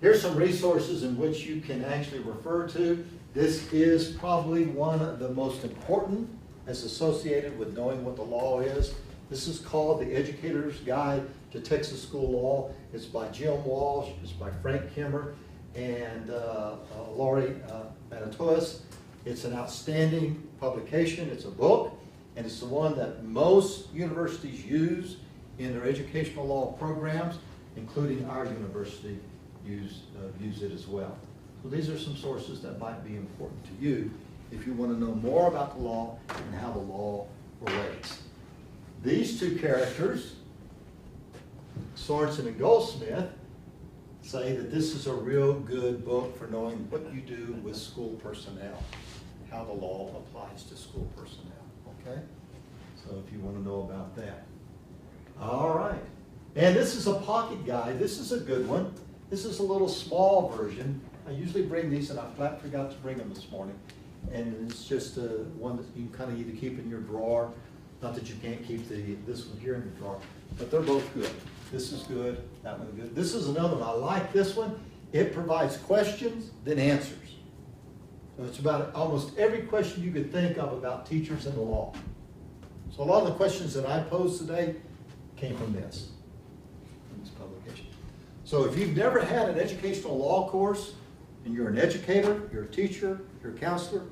Here's some resources in which you can actually refer to. This is probably one of the most important as associated with knowing what the law is. This is called The Educator's Guide to Texas School Law. It's by Jim Walsh, it's by Frank Kimmer, and Laurie Manitoas. It's an outstanding publication. It's a book, and it's the one that most universities use in their educational law programs, including our university use it as well. So these are some sources that might be important to you if you want to know more about the law and how the law relates. These two characters, Sorensen and Goldsmith, say that this is a real good book for knowing what you do with school personnel, how the law applies to school personnel, okay? So if you want to know about that. All right. And this is a pocket guide. This is a good one. This is a little small version. I usually bring these, and I flat forgot to bring them this morning. And it's just one that you can kind of either keep in your drawer. Not that you can't keep this one here in your drawer, but they're both good. This is good, that one's good. This is another one. I like this one. It provides questions, then answers. So it's about almost every question you could think of about teachers and the law. So a lot of the questions that I posed today came from this publication. So if you've never had an educational law course, and you're an educator, you're a teacher, you're a counselor,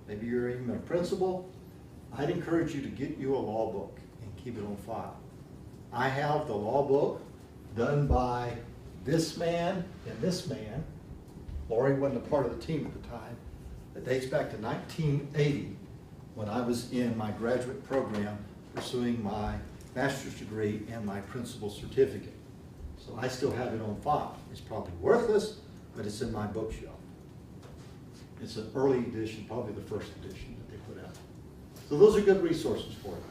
maybe you're even a principal, I'd encourage you to get you a law book and keep it on file. I have the law book done by this man and this man. Laurie wasn't a part of the team at the time. It dates back to 1980 when I was in my graduate program pursuing my master's degree and my principal certificate. So I still have it on file. It's probably worthless, but it's in my bookshelf. It's an early edition, probably the first edition that they put out. So those are good resources for you.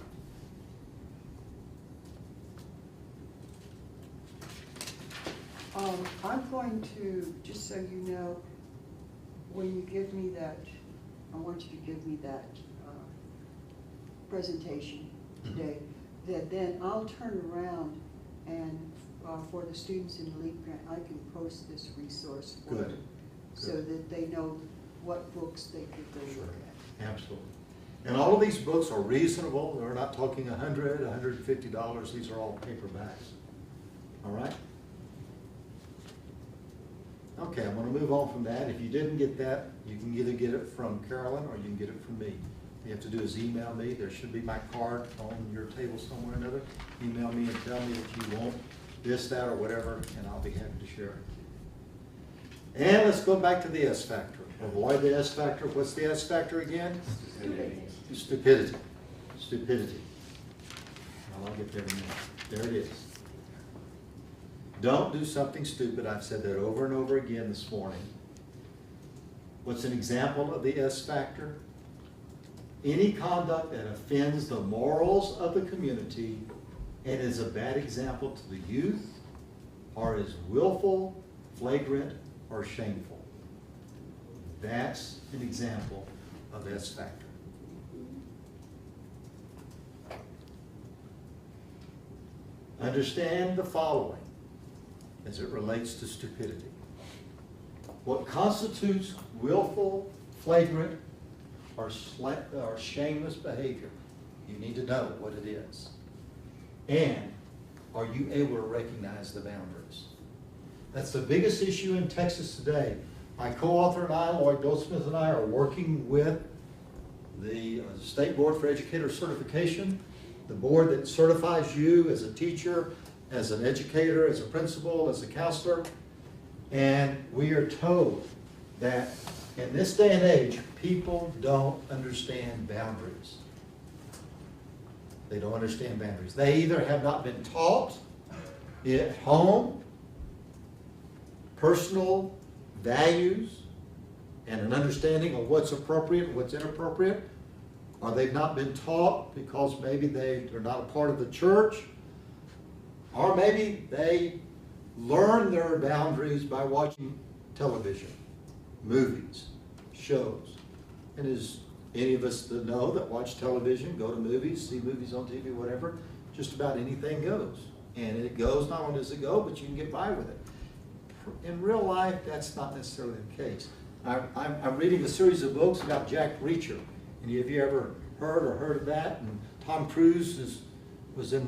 I'm going to, just so you know, when you give me that, I want you to give me that presentation today, that then I'll turn around and for the students in the LEAP grant, I can post this resource for them so that they know what books they could go look at. Absolutely. And all of these books are reasonable. We're not talking $100, $150. These are all paperbacks. All right? Okay, I'm going to move on from that. If you didn't get that, you can either get it from Carolyn or you can get it from me. All you have to do is email me. There should be my card on your table somewhere or another. Email me and tell me that you want this, that, or whatever, and I'll be happy to share it. And let's go back to the S factor. Avoid the S factor. What's the S factor again? Stupidity. Stupidity. Stupidity. I'll get there in a minute. There it is. Don't do something stupid. I've said that over and over again this morning. What's an example of the S factor? Any conduct that offends the morals of the community and is a bad example to the youth, or is willful, flagrant, or shameful. That's an example of S factor. Understand the following as it relates to stupidity. What constitutes willful, flagrant, or shameless behavior? You need to know what it is. And are you able to recognize the boundaries? That's the biggest issue in Texas today. My co-author and I, Lloyd Goldsmith and I, are working with the State Board for Educator Certification, the board that certifies you as a teacher, as an educator, as a principal, as a counselor. And we are told that in this day and age, people don't understand boundaries. They don't understand boundaries. They either have not been taught at home personal values and an understanding of what's appropriate and what's inappropriate, or they've not been taught because maybe they are not a part of the church, or maybe they learn their boundaries by watching television, movies, shows. And as any of us that know that watch television, go to movies, see movies on TV, whatever, just about anything goes. And it goes, not only does it go, but you can get by with it. In real life, that's not necessarily the case. I'm reading a series of books about Jack Reacher. Any of you ever heard of that? And Tom Cruise was in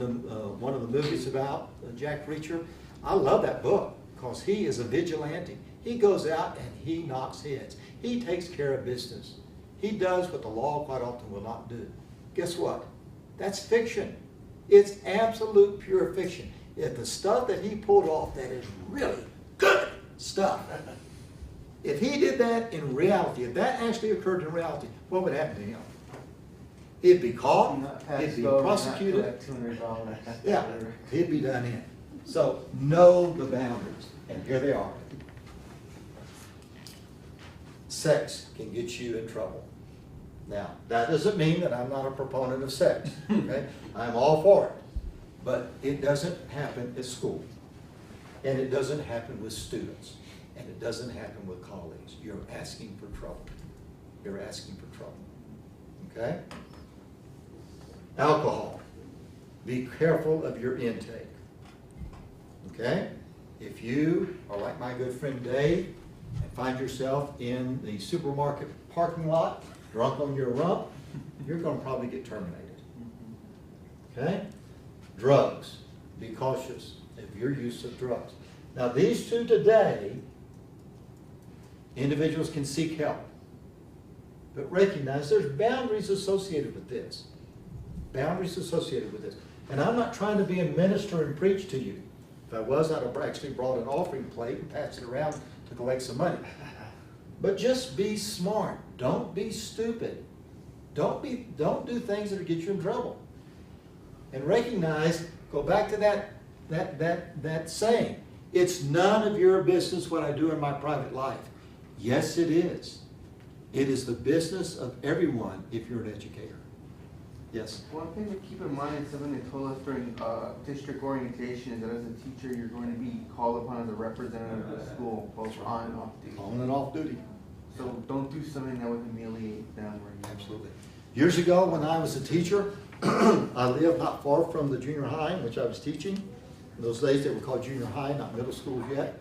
one of the movies about Jack Reacher. I love that book because he is a vigilante. He goes out and he knocks heads. He takes care of business. He does what the law quite often will not do. Guess what? That's fiction. It's absolute pure fiction. If the stuff that he pulled off, that is really good stuff. If he did that in reality, if that actually occurred in reality, what would happen to him? He'd be caught, he'd be prosecuted. $200. Yeah, he'd be done in. So know the boundaries, and here they are. Sex can get you in trouble. Now, that doesn't mean that I'm not a proponent of sex, okay? I'm all for it. But it doesn't happen at school. And it doesn't happen with students. And it doesn't happen with colleagues. You're asking for trouble. You're asking for trouble. Okay? Alcohol. Be careful of your intake. Okay? If you are like my good friend Dave and find yourself in the supermarket parking lot, drunk on your rump, you're going to probably get terminated. Okay? Drugs. Be cautious of your use of drugs. Now, these two today, individuals can seek help. But recognize there's boundaries associated with this. Boundaries associated with this. And I'm not trying to be a minister and preach to you. If I was, I'd have actually brought an offering plate and passed it around to collect some money. But just be smart. Don't be stupid. Don't do things that will get you in trouble. And recognize, go back to that saying, it's none of your business what I do in my private life. Yes, it is. It is the business of everyone if you're an educator. Yes? One thing to keep in mind is something they told us during district orientation is that as a teacher, you're going to be called upon as a representative of the school, both on and off duty. On and off duty. So don't do something that would humiliate them. Absolutely. Years ago, when I was a teacher, I lived not far from the junior high in which I was teaching. In those days, they were called junior high, not middle schools yet.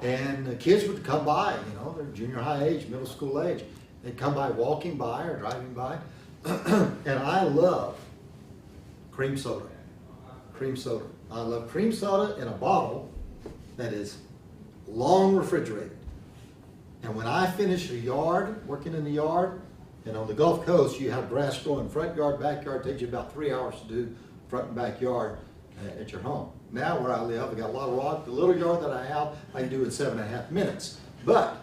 And the kids would come by, they're junior high age, middle school age. They'd come by walking by or driving by. And I love cream soda. Cream soda. I love cream soda in a bottle that is long refrigerated. And when I finish a yard, working in the yard, and on the Gulf Coast, you have grass growing front yard, backyard. It takes you about 3 hours to do front and backyard at your home. Now where I live, I've got a lot of rock. The little yard that I have, I can do in 7.5 minutes. But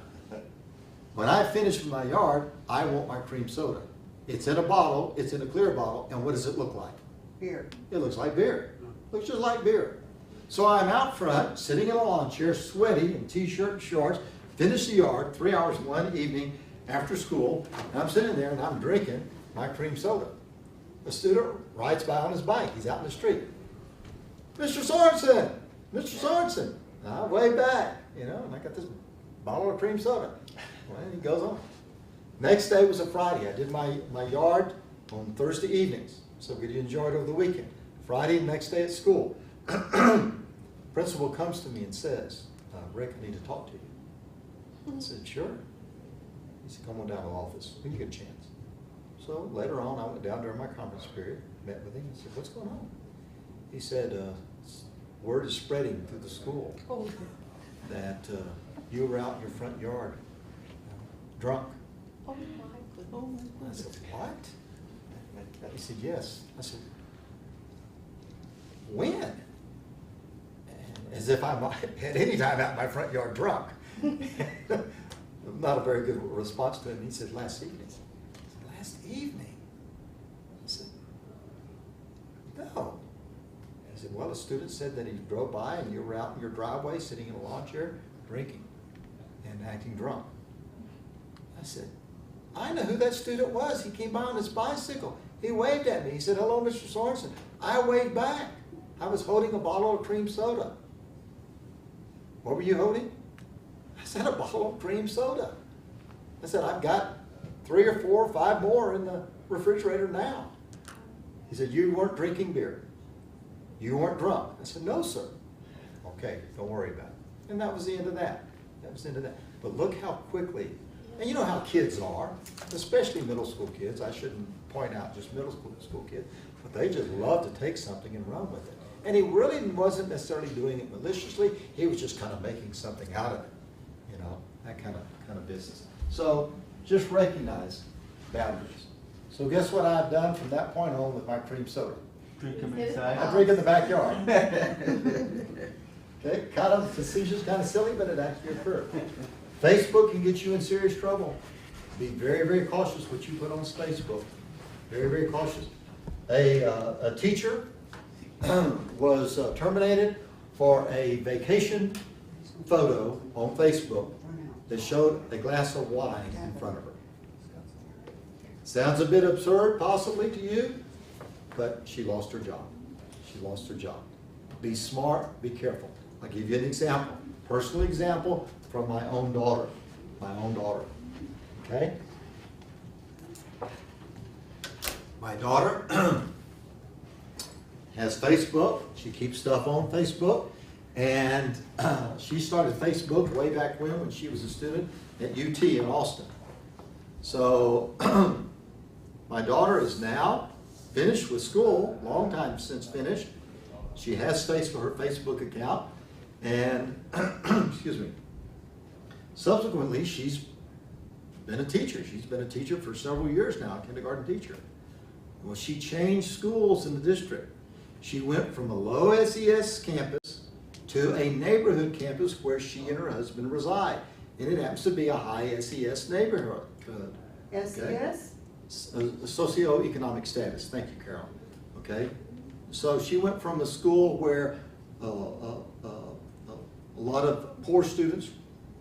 when I finish my yard, I want my cream soda. It's in a bottle, it's in a clear bottle, and what does it look like? Beer. It looks like beer. Looks just like beer. So I'm out front, sitting in a lawn chair, sweaty, in t-shirt and shorts, finish the yard, 3 hours one evening after school, and I'm sitting there and I'm drinking my cream soda. A student rides by on his bike. He's out in the street. Mr. Sorensen! Mr. Sorensen! And I wave back, and I got this bottle of cream soda. Well, he goes on. Next day was a Friday. I did my yard on Thursday evenings, so we could enjoy it over the weekend. Friday, next day at school. Principal comes to me and says, Rick, I need to talk to you. I said, sure. He said, come on down to the office when you get a chance. So later on, I went down during my conference period, met with him, and said, what's going on? He said, word is spreading through the school that you were out in your front yard drunk. Oh my goodness. I said, what? He said, yes. I said, when? And as if I'm at any time out in my front yard drunk. Not a very good response to him. He said, last evening. I said, last evening? I said, no. I said, well, a student said that he drove by and you were out in your driveway sitting in a lawn chair drinking and acting drunk. I said, I know who that student was. He came by on his bicycle. He waved at me. He said, hello, Mr. Sorensen. I waved back. I was holding a bottle of cream soda. What were you holding? I said, a bottle of cream soda. I said, I've got 3 or 4 or 5 more in the refrigerator now. He said, you weren't drinking beer. You weren't drunk. I said, no, sir. Okay, don't worry about it. And that was the end of that. That was the end of that. But look how quickly, and you know how kids are, especially middle school kids. I shouldn't point out just middle school kids, but they just love to take something and run with it. And he really wasn't necessarily doing it maliciously. He was just kind of making something out of it, you know, that kind of business. So just recognize boundaries. So guess what I've done from that point on with my cream soda? Drink them I inside. drink in the backyard. Okay, kind of facetious, kind of silly, but it actually occurred. Facebook can get you in serious trouble. Be very, very cautious what you put on Facebook. Very, very cautious. A teacher was terminated for a vacation photo on Facebook that showed a glass of wine in front of her. Sounds a bit absurd possibly to you, but she lost her job. She lost her job. Be smart, be careful. I'll give you an example, personal example from my own daughter. My own daughter, okay? My daughter has Facebook. She keeps stuff on Facebook. And she started Facebook way back when she was a student at UT in Austin. So my daughter is now finished with school, long time since finished. She has her Facebook account, and excuse me. Subsequently, she's been a teacher. She's been a teacher for several years now, a kindergarten teacher. Well, she changed schools in the district. She went from a low SES campus to a neighborhood campus where she and her husband reside. And it happens to be a high SES neighborhood. SES? Socioeconomic status. Thank you, Carol. Okay? So she went from a school where a lot of poor students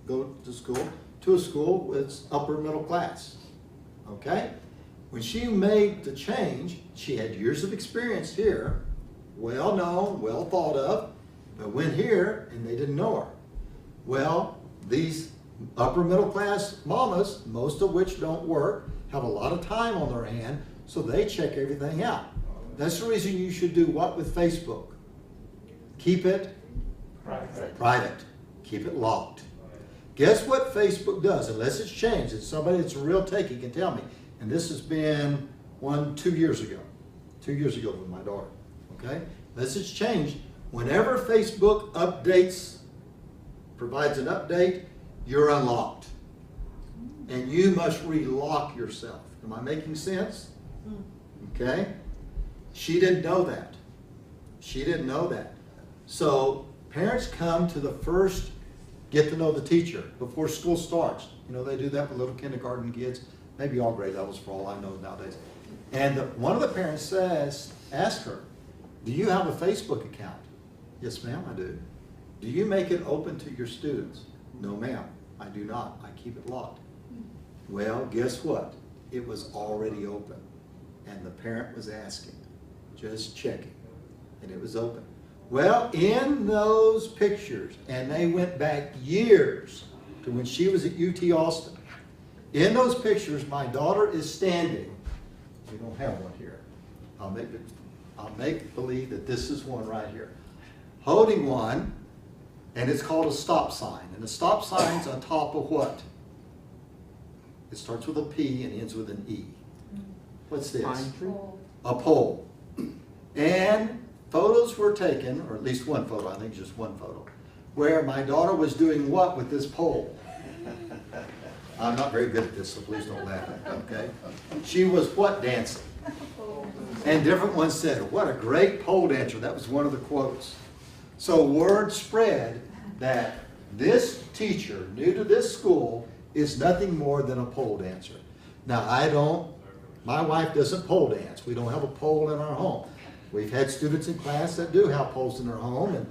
go to school to a school with upper middle class. Okay? When she made the change, she had years of experience here, well known, well thought of, but went here and they didn't know her. Well, these upper middle class mamas, most of which don't work, have a lot of time on their hand, so they check everything out. That's the reason you should do what with Facebook? Keep it private. Keep it locked. Guess what Facebook does, unless it's changed, it's somebody that's a real techie can tell me, and this has been 2 years ago. 2 years ago with my daughter, okay? Unless it's changed, whenever Facebook updates, provides an update, you're unlocked. And you must relock yourself. Am I making sense? Okay? She didn't know that. She didn't know that. So parents come to the first get to know the teacher before school starts. You know, they do that with little kindergarten kids, maybe all grade levels for all I know nowadays. And one of the parents ask her, do you have a Facebook account? Yes, ma'am, I do. Do you make it open to your students? No, ma'am, I do not. I keep it locked. Well, guess what? It was already open. And the parent was asking, just checking. And it was open. Well, in those pictures, and they went back years to when she was at UT Austin. In those pictures, my daughter is standing. We don't have one here. I'll make believe that this is one right here. Holding one, and it's called a stop sign. And the stop sign's on top of what? It starts with a P and ends with an E. What's this? Pine tree? A pole. And photos were taken, or at least one photo, I think just one photo, where my daughter was doing what with this pole? I'm not very good at this, so please don't laugh, okay? She was what dancing? And different ones said, what a great pole dancer. That was one of the quotes. So word spread that this teacher, new to this school, is nothing more than a pole dancer. Now my wife doesn't pole dance. We don't have a pole in our home. We've had students in class that do have poles in their home,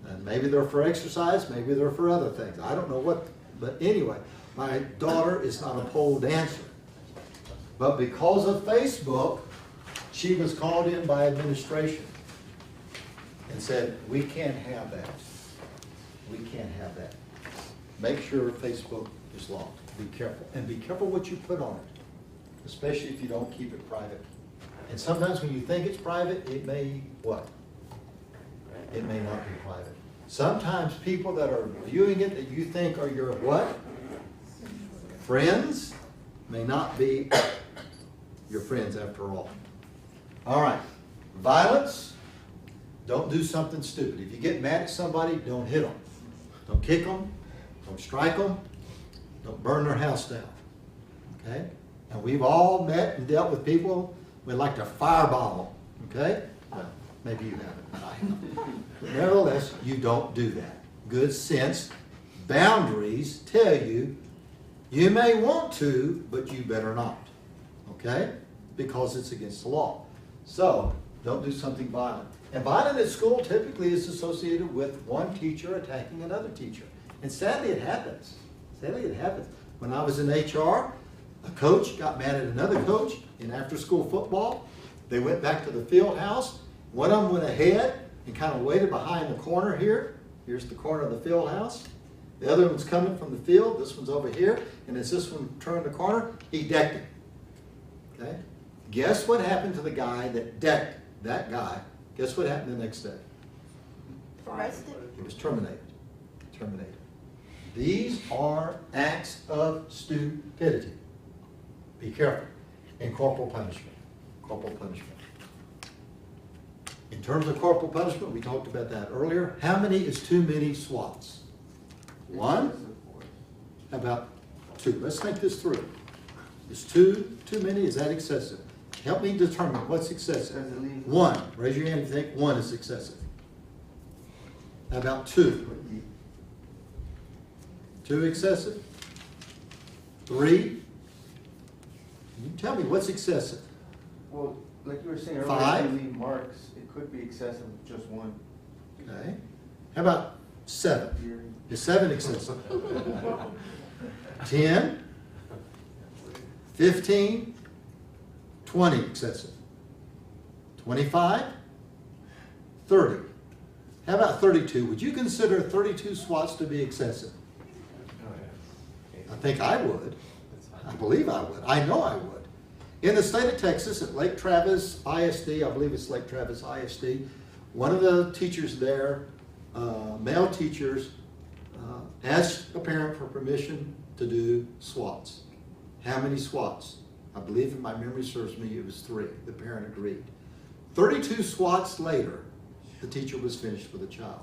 and maybe they're for exercise, maybe they're for other things. I don't know what, but anyway, my daughter is not a pole dancer. But because of Facebook, she was called in by administration and said, we can't have that. We can't have that. Make sure Facebook is locked. Be careful. And be careful what you put on it, especially if you don't keep it private. And sometimes when you think it's private, it may what? It may not be private. Sometimes people that are viewing it that you think are your what? Friends may not be your friends after all. All right. Violence. Don't do something stupid. If you get mad at somebody, don't hit them. Don't kick them. Don't strike them. Don't burn their house down. Okay? And we've all met and dealt with people we'd like to firebomb them. Okay? Well, maybe you haven't, but I have. But nevertheless, you don't do that. Good sense. Boundaries tell you you may want to, but you better not. Okay? Because it's against the law. So, don't do something violent. And violent at school typically is associated with one teacher attacking another teacher. And sadly it happens. Sadly it happens. When I was in HR, a coach got mad at another coach in after-school football. They went back to the field house. One of them went ahead and kind of waited behind the corner here. Here's the corner of the field house. The other one's coming from the field. This one's over here. And as this one turned the corner, he decked him. Okay? Guess what happened to the guy that decked that guy? Guess what happened the next day? Arrested? He was terminated. Terminated. These are acts of stupidity. Be careful. And corporal punishment. Corporal punishment. In terms of corporal punishment, we talked about that earlier. How many is too many swats? One? How about two? Let's think this through. Is two too many? Is that excessive? Help me determine what's excessive. One. Raise your hand if you think one is excessive. How about two? Two excessive? Three? You tell me what's excessive. Well, like you were saying earlier, Five? if you leave marks, it could be excessive with just one. Okay. How about seven? Is seven excessive? 10? 15? 20 excessive? 25? 30? How about 32? Would you consider 32 swats to be excessive? I think I would. I believe I would. I know I would. In the state of Texas, at Lake Travis ISD, I believe it's Lake Travis ISD, one of the teachers there, male teachers, asked a parent for permission to do swats. How many swats? I believe, if my memory serves me, it was 3. The parent agreed. 32 swats later, the teacher was finished with the child.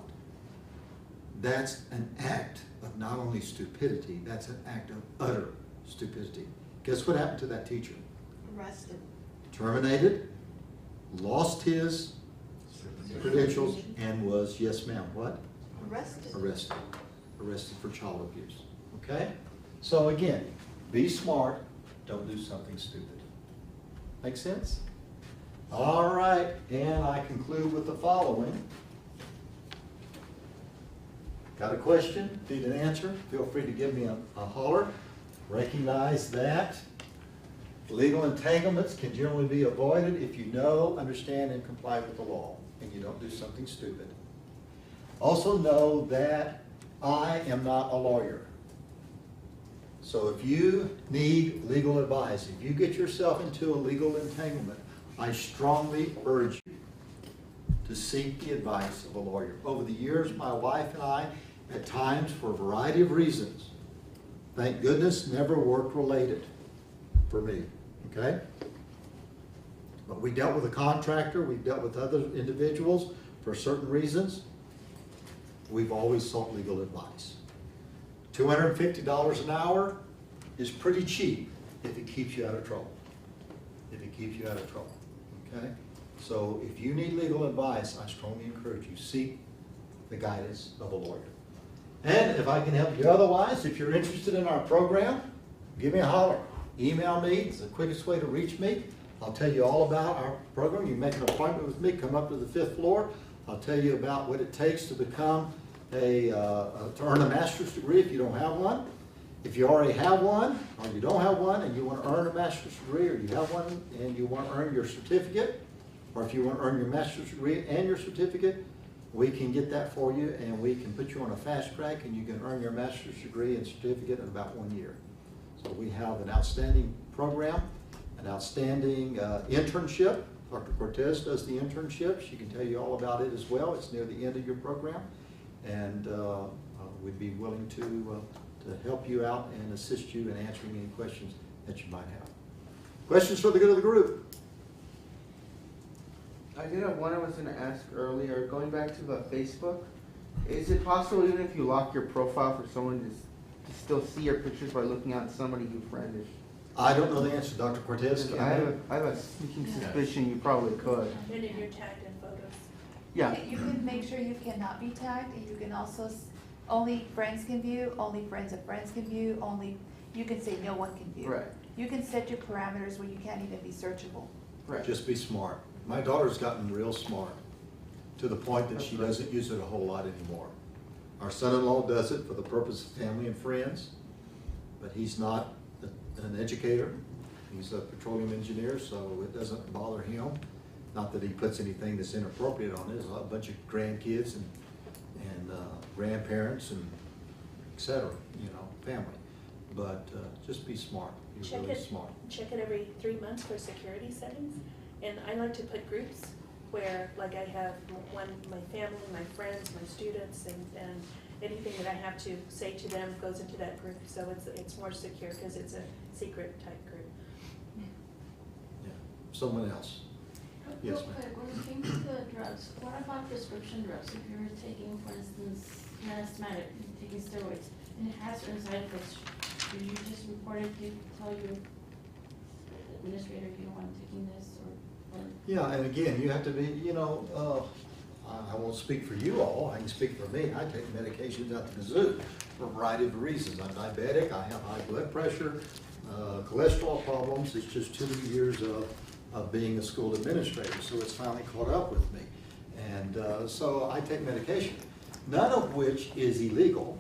That's an act of not only stupidity, that's an act of utter stupidity. Guess what happened to that teacher? Arrested. Terminated, lost his credentials, and was, yes ma'am, what? Arrested. Arrested. Arrested for child abuse. Okay? So again, be smart, don't do something stupid. Make sense? All right, and I conclude with the following. Got a question? Need an answer? Feel free to give me a holler. Recognize that legal entanglements can generally be avoided if you know, understand, and comply with the law, and you don't do something stupid. Also know that I am not a lawyer. So if you need legal advice, if you get yourself into a legal entanglement, I strongly urge you to seek the advice of a lawyer. Over the years, my wife and I, at times, for a variety of reasons, thank goodness, never work-related for me, okay? But we dealt with a contractor, we've dealt with other individuals for certain reasons. We've always sought legal advice. $250 an hour is pretty cheap if it keeps you out of trouble. If it keeps you out of trouble, okay? So if you need legal advice, I strongly encourage you, seek the guidance of a lawyer. And if I can help you otherwise, if you're interested in our program, give me a holler. Email me, it's the quickest way to reach me. I'll tell you all about our program. You make an appointment with me, come up to the 5th floor. I'll tell you about what it takes to become to earn a master's degree if you don't have one. If you already have one, or you don't have one and you want to earn a master's degree, or you have one and you want to earn your certificate, or if you want to earn your master's degree and your certificate, we can get that for you and we can put you on a fast track and you can earn your master's degree and certificate in about 1 year. So we have an outstanding program, an outstanding internship. Dr. Cortez does the internship. She can tell you all about it as well. It's near the end of your program. And we'd be willing to help you out and assist you in answering any questions that you might have. Questions for the good of the group? I did have one I was gonna ask earlier, going back to the Facebook. Is it possible even if you lock your profile for someone to still see your pictures by looking at somebody you friended? I don't know the answer, Dr. Cortez. I have a sneaking suspicion you probably could. And if you're tagged in photos. Yeah, You can make sure you cannot be tagged, and you can also, only friends can view, only friends of friends can view, only, you can say no one can view. right, You can set your parameters where you can't even be searchable. right. Just be smart. My daughter's gotten real smart to the point that she doesn't use it a whole lot anymore. Our son-in-law does it for the purpose of family and friends, but he's not an educator. He's a petroleum engineer, so it doesn't bother him. Not that he puts anything that's inappropriate on it. There's a bunch of grandkids and grandparents and et cetera, you know, family. But just be smart. Be Check really it. smart. Check it every 3 months for security settings. And I like to put groups where, like, I have one, my family, my friends, my students, and anything that I have to say to them goes into that group. So it's more secure because it's a secret type group. Yeah. Someone else. Real Yes, ma'am. quick, when it came to the drugs, what about prescription drugs? If you're taking, for instance, Manasmatic, you're taking steroids, and it has certain side effects, should you just report it, tell your administrator if you don't want taking this, or? Yeah, and again, you have to be, you know, I won't speak for you all, I can speak for me. I take medications out the kazoo for a variety of reasons. I'm diabetic, I have high blood pressure, cholesterol problems. It's just too many years of being a school administrator, so it's finally caught up with me. And so I take medication, none of which is illegal,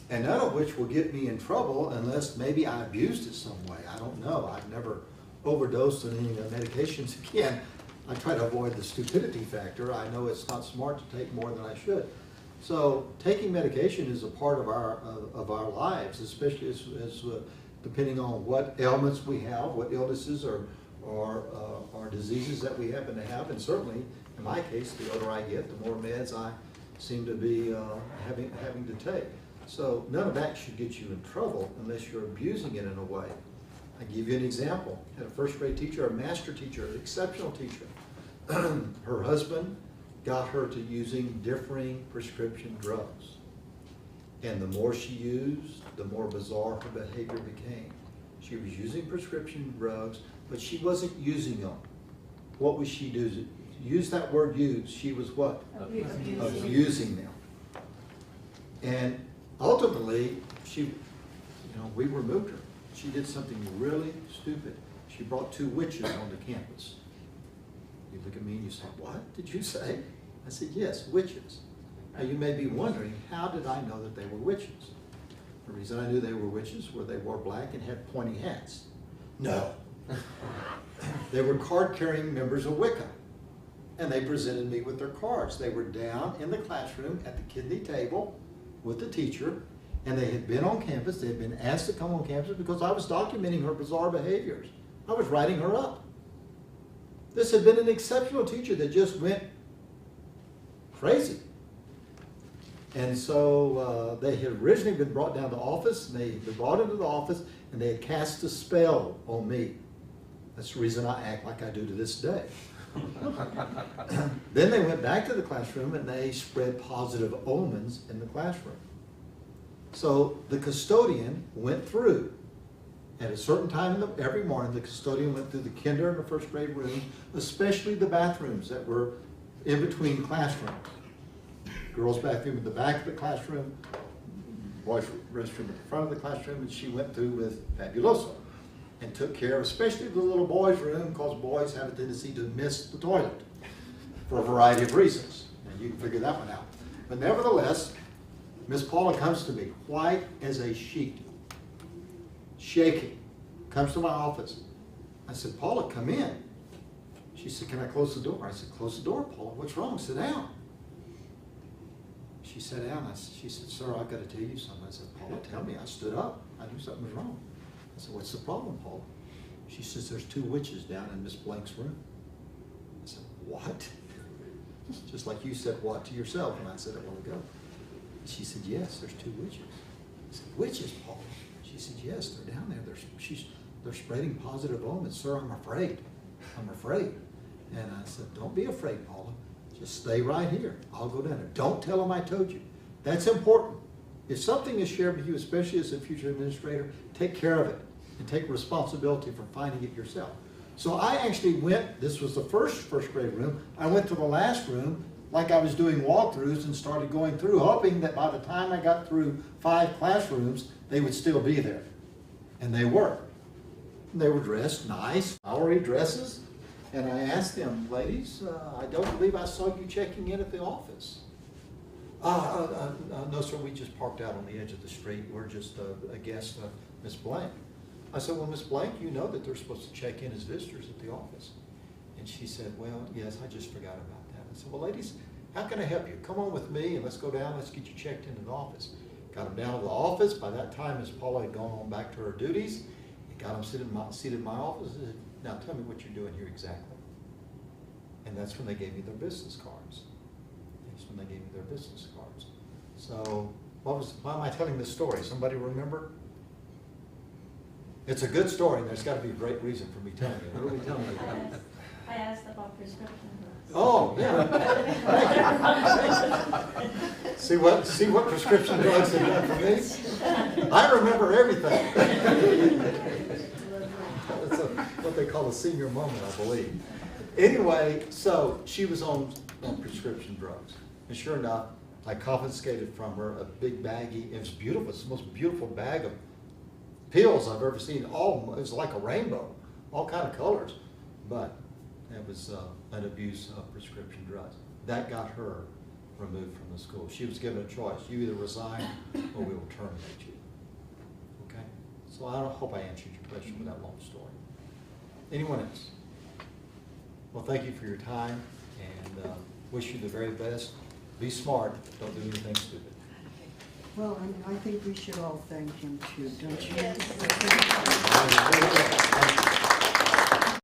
and none of which will get me in trouble unless maybe I abused it some way. I don't know. I've never overdosed on any medications. Again, I try to avoid the stupidity factor. I know it's not smart to take more than I should. So taking medication is a part of our lives, especially as depending on what ailments we have, what illnesses or diseases that we happen to have, and certainly in my case, the older I get, the more meds I seem to be having to take. So none of that should get you in trouble unless you're abusing it in a way. I give you an example. I had a first grade teacher, a master teacher, an exceptional teacher. Her husband got her to using differing prescription drugs. And the more she used, the more bizarre her behavior became. She was using prescription drugs, but she wasn't using them. What was she doing? Use that word use. She was what? Abusing them. And ultimately, we removed her. She did something really stupid. She brought 2 witches onto campus. You look at me and you say, "What did you say?" I said, "Yes, witches." Now you may be wondering, how did I know that they were witches? The reason I knew they were witches was they wore black and had pointy hats. No. They were card-carrying members of Wicca. And they presented me with their cards. They were down in the classroom at the kidney table with the teacher, and they had been on campus. They had been asked to come on campus because I was documenting her bizarre behaviors. I was writing her up. This had been an exceptional teacher that just went crazy. And so they had originally been brought down to the office, and they had been brought into the office, and they had cast a spell on me. That's the reason I act like I do to this day. Then they went back to the classroom and they spread positive omens in the classroom. So the custodian went through. At a certain time every morning, the custodian went through the kinder and the first grade rooms, especially the bathrooms that were in between classrooms. Girls' bathroom in the back of the classroom, boys' restroom at the front of the classroom, and she went through with Fabuloso and took care of especially the little boys' room, because boys have a tendency to miss the toilet for a variety of reasons. And you can figure that one out. But nevertheless, Miss Paula comes to me, white as a sheet, shaking, comes to my office. I said, "Paula, come in." She said, "Can I close the door?" I said, "Close the door, Paula. What's wrong? Sit down." She sat down. She said, "Sir, I've got to tell you something." I said, "Paula, tell me." I stood up. I knew something was wrong. I said, "What's the problem, Paula?" She says, "There's 2 witches down in Miss Blank's room." I said, "What?" Just like you said "what" to yourself, and I said it a while ago. She said, yes, there's 2 witches. I said, witches, Paula? She said, yes, they're down there. They're spreading positive omens. Sir, I'm afraid. I'm afraid. And I said, don't be afraid, Paula. Just stay right here. I'll go down there. Don't tell them I told you. That's important. If something is shared with you, especially as a future administrator, take care of it and take responsibility for finding it yourself. So I actually went, this was the first grade room, I went to the last room like I was doing walkthroughs and started going through, hoping that by the time I got through 5 classrooms, they would still be there. And they were. They were dressed nice, flowery dresses. And I asked them, ladies, I don't believe I saw you checking in at the office. No, sir, we just parked out on the edge of the street. We're just a guest of Miss Blank. I said, well, Miss Blank, you know that they're supposed to check in as visitors at the office. And she said, well, yes, I just forgot about that. I said, well, ladies, how can I help you? Come on with me and let's go down, let's get you checked into the office. Got them down to the office. By that time, Miss Paula had gone on back to her duties. Got them seated in my office. I said, now tell me what you're doing here exactly. And that's when they gave me their business cards. That's when they gave me their business cards. So why am I telling this story? Somebody remember? It's a good story, and there's got to be a great reason for me telling you. What are we telling you about? I asked about prescription drugs. Oh, yeah. See what prescription drugs have done for me? I remember everything. That's what they call a senior moment, I believe. Anyway, so she was on prescription drugs. And sure enough, I confiscated from her a big baggie. It was beautiful. It's the most beautiful bag of pills I've ever seen. It was like a rainbow, all kind of colors. But it was an abuse of prescription drugs. That got her removed from the school. She was given a choice. You either resign or we will terminate you. Okay? So I hope I answered your question with that long story. Anyone else? Well, thank you for your time and wish you the very best. Be smart. Don't do anything stupid. Well, I think we should all thank him too, don't you? Yes.